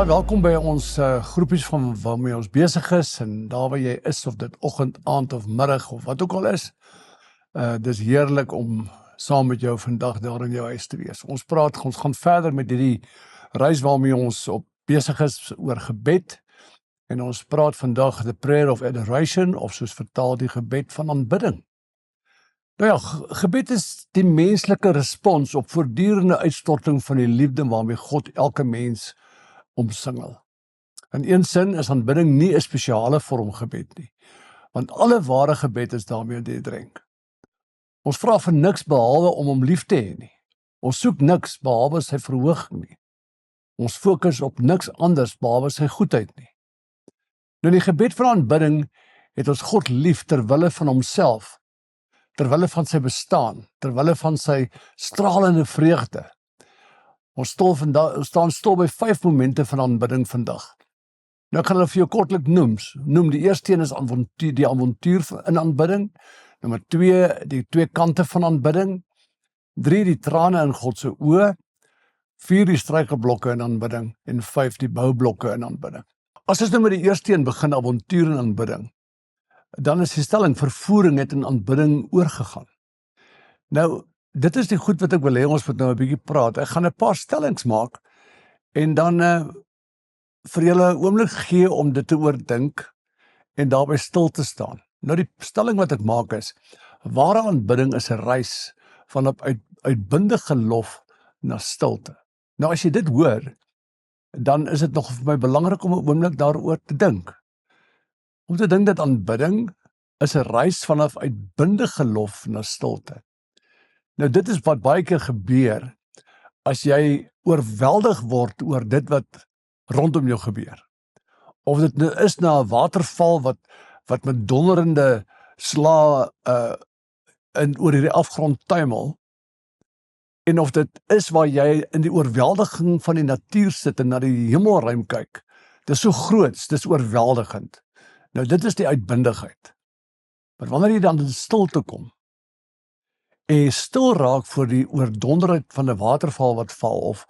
Baie welkom by ons groepies van waarmee ons besig is en daar waar jy is, of dit oggend, aand of middag of wat ook al is. Dis heerlik om saam met jou vandag daar in jou huis te wees. Ons gaan verder met hierdie reis waarmee ons op besig is oor gebed. En ons praat vandag the prayer of adoration, of soos vertaal die gebed van aanbidding. Nou ja, gebed is die menslike respons op voortdurende uitstorting van die liefde waarmee God elke mens omsingel. In een sin is aanbidding nie 'n spesiale vorm gebed nie, want alle ware gebed is daarmee deurdrenk. Ons vra vir niks behalwe om hom lief te hê nie. Ons soek niks behalwe sy verhooging nie. Ons fokus op niks anders behalwe sy goedheid nie. Nou die gebed van aanbidding het ons God lief ter wille van homself, ter wille van sy bestaan, ter wille van sy stralende vreugde. Ons staan stil by 5 momente van aanbidding vandag. Nou ek gaan hulle vir jou kortlik noem. Die eerste een is die avontuur in aanbidding. Nommer 2, die 2 kante van aanbidding. 3, die trane in God se oë. 4, die struikelblokke in aanbidding. En 5, die boublokke in aanbidding. As ons nou met die eerste een begin, avontuur in aanbidding, dan is die stelling, vervoering het in aanbidding oorgegaan. Nou, dit is die goed wat ek wil hê, ons moet nou 'n bietjie praat. Ek gaan 'n paar stellings maak, en dan vir julle 'n oomblik gee om dit te oordink, en daarbey stil te staan. Nou die stelling wat ek maak is, ware aanbidding is 'n reis van op uitbundige lof na stilte. Nou as jy dit hoor, dan is dit nog vir my belangrik om 'n oomblik daaroor te dink. Om te dink dat aanbidding is 'n reis vanaf uitbundige lof na stilte. Nou dit is wat baie keer gebeur as jy oorweldig word oor dit wat rondom jou gebeur. Of dit nou is na 'n waterval wat met donderende slae oor hierdie afgrond tuimel, en of dit is waar jy in die oorweldiging van die natuur sit en na die hemelruim kyk. Dis so groot, dis oorweldigend. Nou dit is die uitbundigheid. Maar wanneer jy dan in stilte kom, en jy stil raak voor die oordonderheid van 'n waterval wat val, of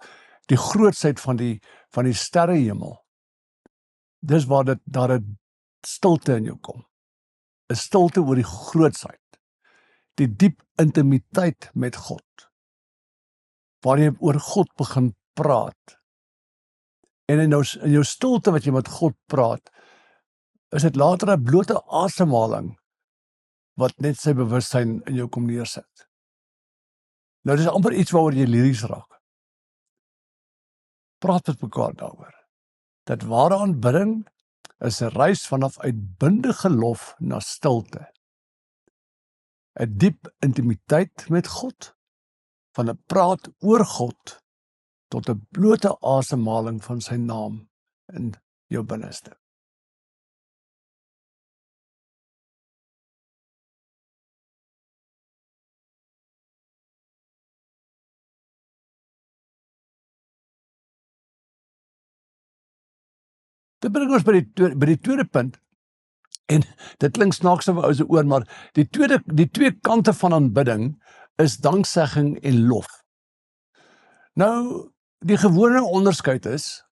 die grootsheid van die sterrehemel, dis waar daar 'n stilte in jou kom. 'n Stilte oor die grootsheid, die diep intimiteit met God, waar jy oor God begin praat. En in jou stilte wat jy met God praat, is dit later 'n blote asemhaling wat net sy bewustheid in jou kom neersit. Nou dis amper iets waaroor jy liries raak. Praat met mekaar daaroor. Dat ware aanbidding is 'n reis vanaf uitbundige lof na stilte. 'n Diep intimiteit met God, van 'n praat oor God tot 'n blote asemhaling van sy naam in jou binneste. Dit bring ons by die tweede punt, en dit klink snaaks op ou se oor, maar die 2 kante van aanbidding is danksegging en lof. Nou, die gewone onderskeid is,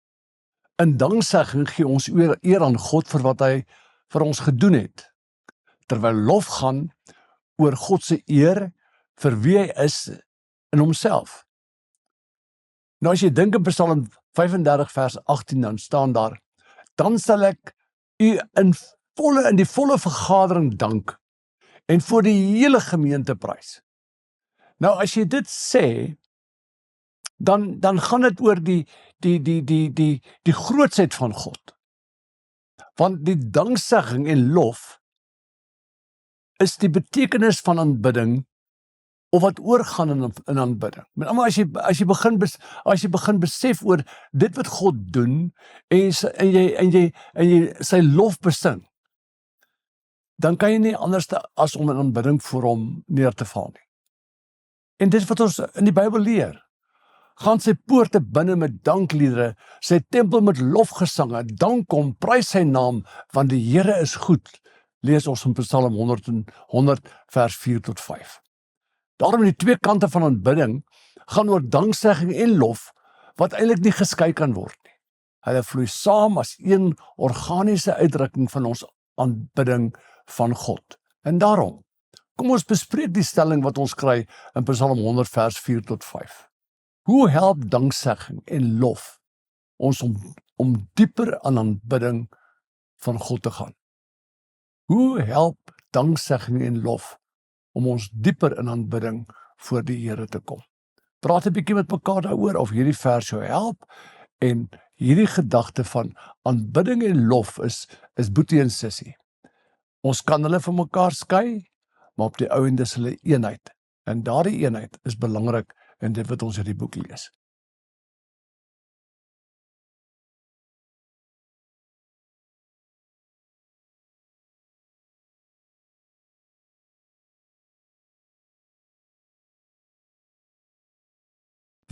in danksegging gee ons eer aan God vir wat hy vir ons gedoen het, terwyl lof gaan oor God se eer vir wie hy is in homself. Nou as jy dink in Psalm 35 vers 18, dan staan daar, dan sal ek u in die volle vergadering dank en voor die hele gemeente prys. Nou as jy dit sê, dan gaan dit oor die grootsheid van God. Want die danksegging en lof is die betekenis van aanbidding, of wat oorgaan in aanbidding. Met ander, as jy begin besef oor dit wat God doen, en jy sy lof besing, dan kan jy nie anders as om in aanbidding voor hom neer te val nie. En dit is wat ons in die Bybel leer. Gaan sy poorte binne met dankliedere, sy tempel met lofgesange, dank hom, prys sy naam, want die Here is goed, lees ons in Psalm 100 vers 4 tot 5. Daarom die 2 kante van aanbidding gaan oor danksegging en lof, wat eintlik nie geskei kan word nie. Hulle vloei saam as een organiese uitdrukking van ons aanbidding van God. En daarom, kom ons bespreek die stelling wat ons kry in Psalm 100 vers 4 tot 5. Hoe help danksegging en lof ons om dieper aan aanbidding van God te gaan? Hoe help danksegging en lof om ons dieper in aanbidding voor die Here te kom? Praat 'n bietjie met mekaar daaroor of hierdie vers jou help, en hierdie gedagte van aanbidding en lof is boetie en sussie. Ons kan hulle van mekaar skei, maar op die ou end is hulle eenheid. En daardie eenheid is belangrik in dit wat ons in die boek lees.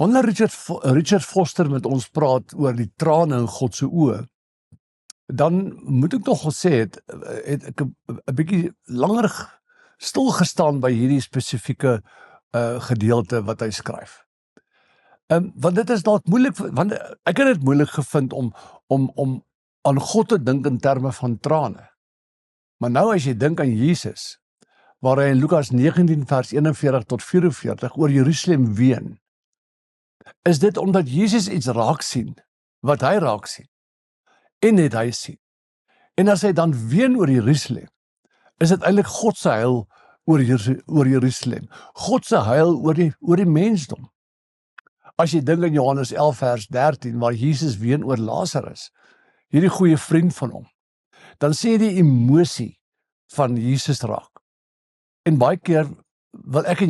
Wanneer Richard Foster met ons praat oor die trane in God se oë, dan moet ek nog gesê het ek 'n bietjie langer stil gestaan by hierdie spesifieke gedeelte wat hy skryf. Want dit is dalk moeilik, want ek het dit moeilik gevind om aan God te dink in terme van trane. Maar nou as jy dink aan Jesus, waar hy in Lukas 19 vers 41 tot 44 oor Jerusalem ween, is dit omdat Jesus iets raak sien, wat hy raak sien, en net hy sien. En as hy dan ween oor Jerusalem, is dit eintlik God se huil oor Jerusalem, God se huil oor die mensdom. As jy dink aan Johannes 11 vers 13, waar Jesus ween oor Lazarus, hierdie goeie vriend van hom, dan sê jy die emosie van Jesus raak. En baie keer vind ek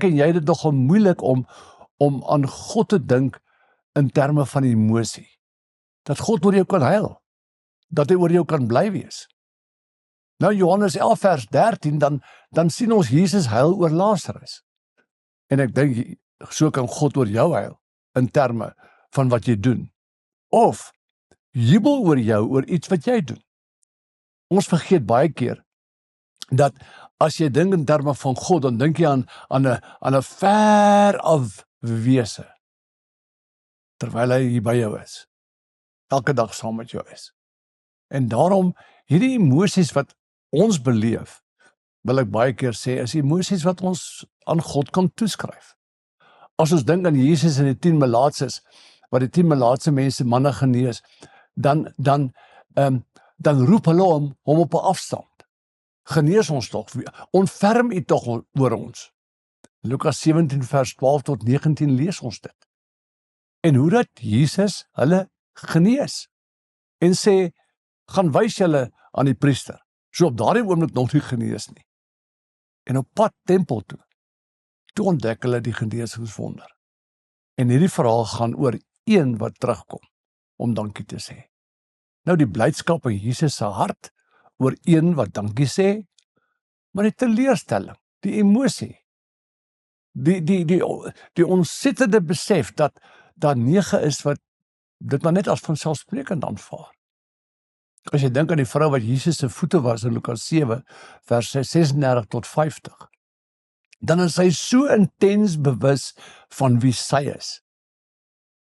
en jy dit nogal moeilik om aan God te dink in terme van emosie. Dat God oor jou kan huil, dat hy oor jou kan bly wees. Nou Johannes 11 vers 13, dan sien ons Jesus huil oor Lazarus. En ek dink, so kan God oor jou huil, in terme van wat jy doen. Of jubel oor jou, oor iets wat jy doen. Ons vergeet baie keer, dat as jy dink in terme van God, dan dink jy aan 'n ver af wese, terwyl hy hier by jou is, elke dag saam met jou is. En daarom, hierdie emosies wat ons beleef, wil ek baie keer sê, is emosies wat ons aan God kan toeskryf. As ons dink aan Jesus en die 10 melaatses, wat die 10 melaatse mense manne genees, dan roep hulle hom op 'n afstand. Genees ons tog, ontferm u tog oor ons. Lukas 17 vers 12 tot 19 lees ons dit. En hoe dat Jesus hulle genees, en sê, gaan wys julle aan die priester. So op daardie oomblik nog nie genees nie. En op pad tempel toe ontdek hulle die genesingswonder. En hierdie verhaal gaan oor een wat terugkom, om dankie te sê. Nou die blydskap in Jesus se hart, oor een wat dankie sê, maar die teleurstelling, die emosie, die ontsettende besef, dat daar 9 is wat dit maar net as vanselfsprekend aanvaar. As jy dink aan die vrou wat Jesus se voete was in Lukas 7, vers 36 tot 50, dan is sy so intens bewus van wie sy is,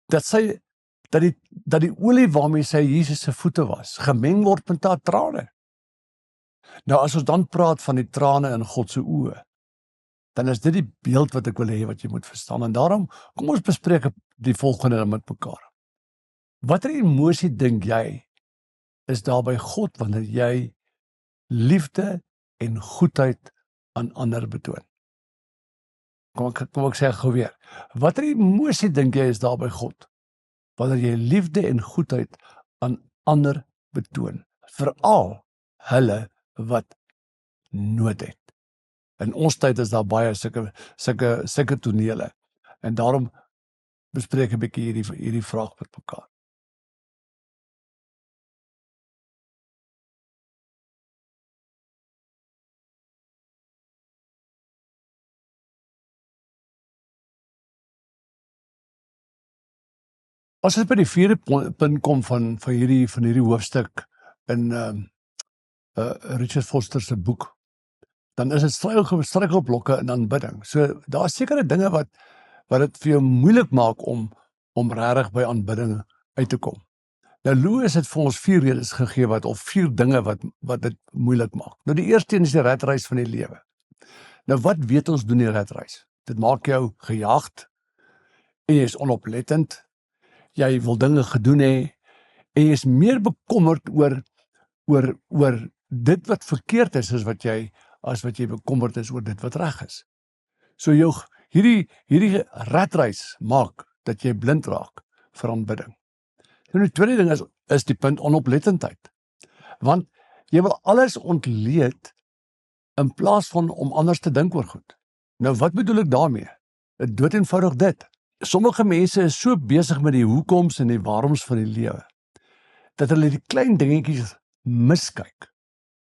dat die olie waarmee sy Jesus se voete was, gemeng word met haar trane. Nou as ons dan praat van die trane in God se oë, dan is dit die beeld wat ek wil hê wat jy moet verstaan. En daarom, kom ons bespreek die volgende met mekaar. Watter emosie dink jy is daar by God wanneer jy liefde en goedheid aan ander betoon? Kom ek sê gou weer. Watter emosie dink jy is daar by God wanneer jy liefde en goedheid aan ander betoon? Veral hulle wat nood het. In ons tyd is daar baie sulke tonele. En daarom bespreek 'n bietjie hierdie vraag met mekaar. As ons by die 4de punt kom van hierdie hoofstuk in Richard Foster se boek, dan is dit struikelblokke in aanbidding. So daar is sekere dinge wat dit vir jou moeilik maak om regtig by aanbidding uit te kom. Nou Lewis het vir ons 4 redes gegee of 4 dinge wat dit moeilik maak. Nou die eerste een is die ratreis van die lewe. Nou wat weet ons doen die ratreis? Dit maak jou gejaagd en jy is onoplettend. Jy wil dinge gedoen hê en jy is meer bekommerd oor dit wat verkeerd is as wat jy bekommerd is oor dit wat reg is. So hierdie ratreis maak dat jy blind raak vir aanbidding. En die tweede ding is die punt onoplettendheid. Want jy wil alles ontleed in plaas van om anders te dink oor goed. Nou wat bedoel ek daarmee? Dood eenvoudig dit. Sommige mense is so besig met die hoekoms en die waaroms van die lewe, dat hulle die klein dingetjies miskyk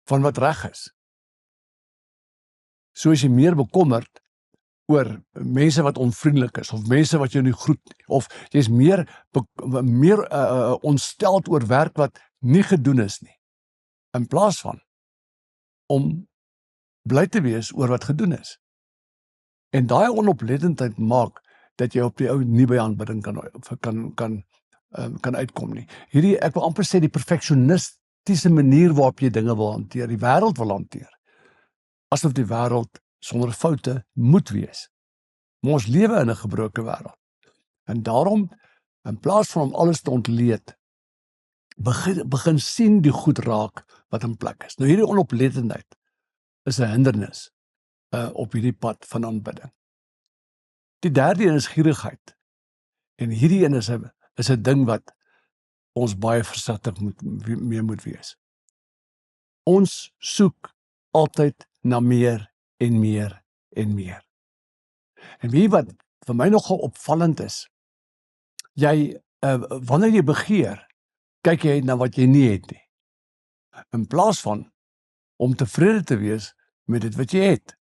van wat reg is. So is jy meer bekommerd oor mense wat onvriendelik is, of mense wat jou nie groet nie, of jy is meer ontsteld oor werk wat nie gedoen is nie, in plaas van om bly te wees oor wat gedoen is. En daai onoplettendheid maak dat jy op die ou nie by aanbidding kan uitkom nie. Hierdie, ek wil amper sê, die perfeksionistiese manier waarop jy dinge wil hanteer, die wêreld wil hanteer, asof die wêreld sonder foute moet wees. Maar ons lewe in 'n gebroke wêreld. En daarom, in plaas van om alles te ontleed, begin sien die goed raak wat in plek is. Nou hierdie onoplettendheid is 'n hindernis op hierdie pad van aanbidding. Die derde een is gierigheid. En hierdie een is 'n ding wat ons baie versigtig mee moet wees. Ons soek altyd na meer en meer en meer. En weet wat vir my nogal opvallend is, wanneer jy begeer, kyk jy na wat jy nie het nie, in plaas van om tevrede te wees met dit wat jy het.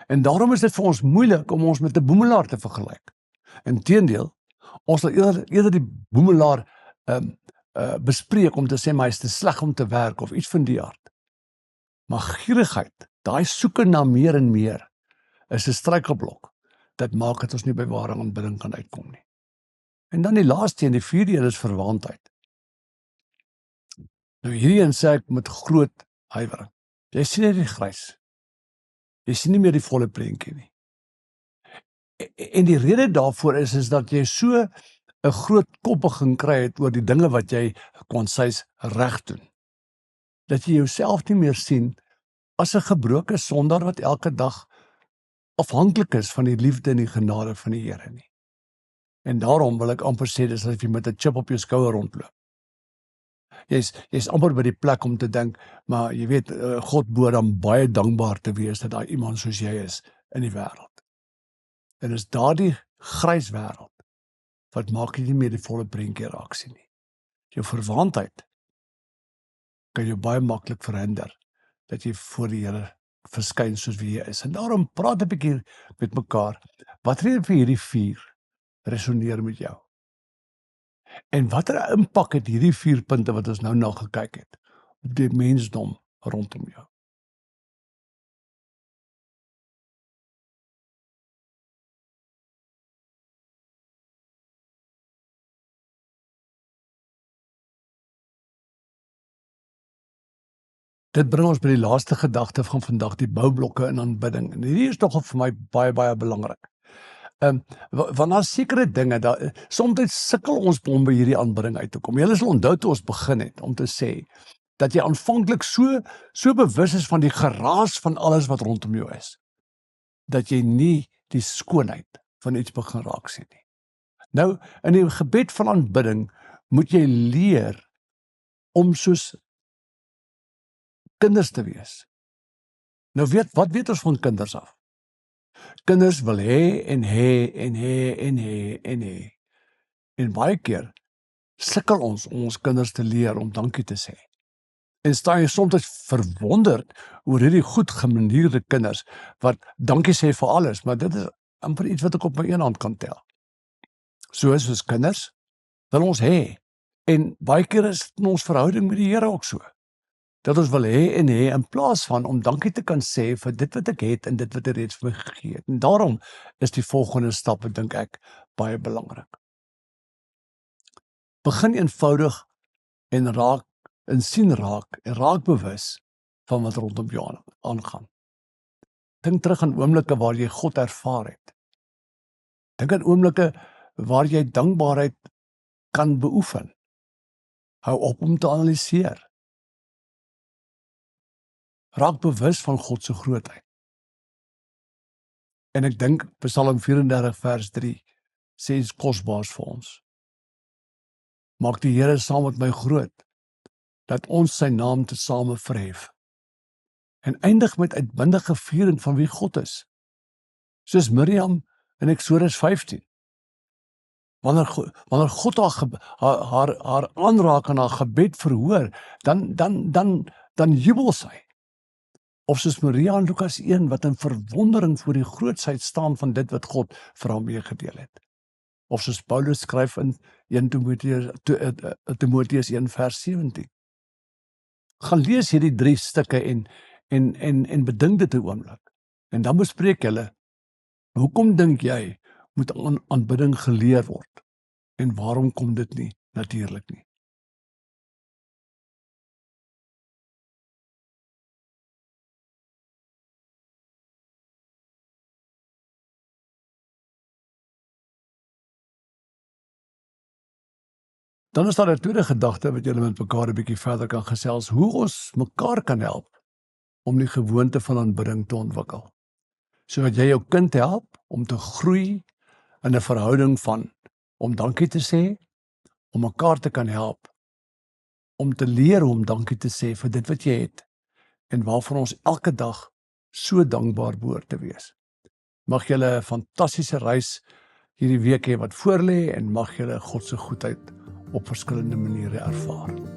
En daarom is dit vir ons moeilik om ons met 'n boemelaar te vergelyk. Inteendeel, ons sal eerder die boemelaar bespreek om te sê, maar hy is te sleg om te werk of iets van die aard. Maar gierigheid, daai soeke na meer en meer, is 'n struikelblok. Dit maak dat ons nie by ware aanbidding kan uitkom nie. En dan die laaste een, die vierde een, is verwaandheid. Nou hierdie een sê ek met groot huiwering. Jy sien net die grys. Jy sien nie meer die volle prentjie nie. En die rede daarvoor is dat jy so 'n groot koppiging kry het oor die dinge wat jy konseis reg doen, dat jy jouself nie meer sien as 'n gebroke sondaar wat elke dag afhanklik is van die liefde en die genade van die Here nie. En daarom wil ek amper sê, dis asof jy met 'n chip op jou skouer rondloop. Jy's amper by die plek om te dink, maar jy weet, God behoort dan baie dankbaar te wees dat daar iemand soos jy is in die wêreld. En is daardie grys wêreld wat maak jy nie meer die volle prentjie raak sien nie. Jou verwaandheid kan jou baie maklik verhinder dat jy voor die Here verskyn soos wie jy is. En daarom praat 'n bietjie met mekaar. Wat rede vir hierdie 4 resoneer met jou? En watter impak het hierdie 4 punte wat ons nou na gekyk het op die mensdom rondom jou? Dit bring ons by die laaste gedagte van vandag, die boublokke in aanbidding. En hierdie is tog vir my baie, baie belangrik. Want daar sekere dinge, soms sukkel ons om by hierdie aanbidding uit te kom. Julle sal onthou toe ons begin het om te sê, dat jy aanvanklik so bewus is van die geraas van alles wat rondom jou is, dat jy nie die skoonheid van iets begin raak sien nie. Nou, in die gebed van aanbidding, moet jy leer om soos kinders te wees. Nou wat weet ons van kinders af? Kinders wil hê en hê en hê en hê en hê. En baie keer sukkel ons om ons kinders te leer om dankie te sê. En staan jy soms verwonderd oor hierdie goed gemanierde kinders wat dankie sê vir alles, maar dit is amper iets wat ek op my een hand kan tel. So is ons kinders, wil ons hê. En baie keer is dit in ons verhouding met die Here ook so. Dat ons wil hê en hê in plaas van om dankie te kan sê vir dit wat ek het en dit wat hy reeds vir my gegee het. En daarom is die volgende stappe, dink ek, baie belangrik. Begin eenvoudig en raak bewus van wat rondom jou aangaan. Dink terug aan oomblikke waar jy God ervaar het. Dink aan oomblikke waar jy dankbaarheid kan beoefen. Hou op om te analiseer. Raak bewus van God se grootheid. En ek dink Psalm 34 vers 3 sê iets kosbaars vir ons. Maak die Here saam met my groot, dat ons sy naam tesame verhef. En eindig met uitbundige viering van wie God is. Soos Miriam in Eksodus 15. Wanneer God haar aanraak en haar gebed verhoor, dan jubel sy. Of soos Maria in Lukas 1 wat in verwondering voor die grootsheid staan van dit wat God vir haar meegedeel het. Of soos Paulus skryf in 1 Timoteus 1 vers 17. Gaan lees hierdie 3 stukke en bedink dit 'n oomblik. En dan bespreek julle, hoekom dink jy moet aanbidding geleer word? En waarom kom dit nie natuurlik nie? Dan is daar 'n tweede gedagte wat julle met mekaar 'n bietjie verder kan gesels, hoe ons mekaar kan help om die gewoonte van aanbidding te ontwikkel. Sodat jy jou kind help om te groei in 'n verhouding van om dankie te sê, om mekaar te kan help, om te leer om dankie te sê vir dit wat jy het en waarvoor ons elke dag so dankbaar behoort te wees. Mag julle 'n fantastiese reis hierdie week hê wat voorlê en mag julle God se goedheid op verskillende maniere ervaar.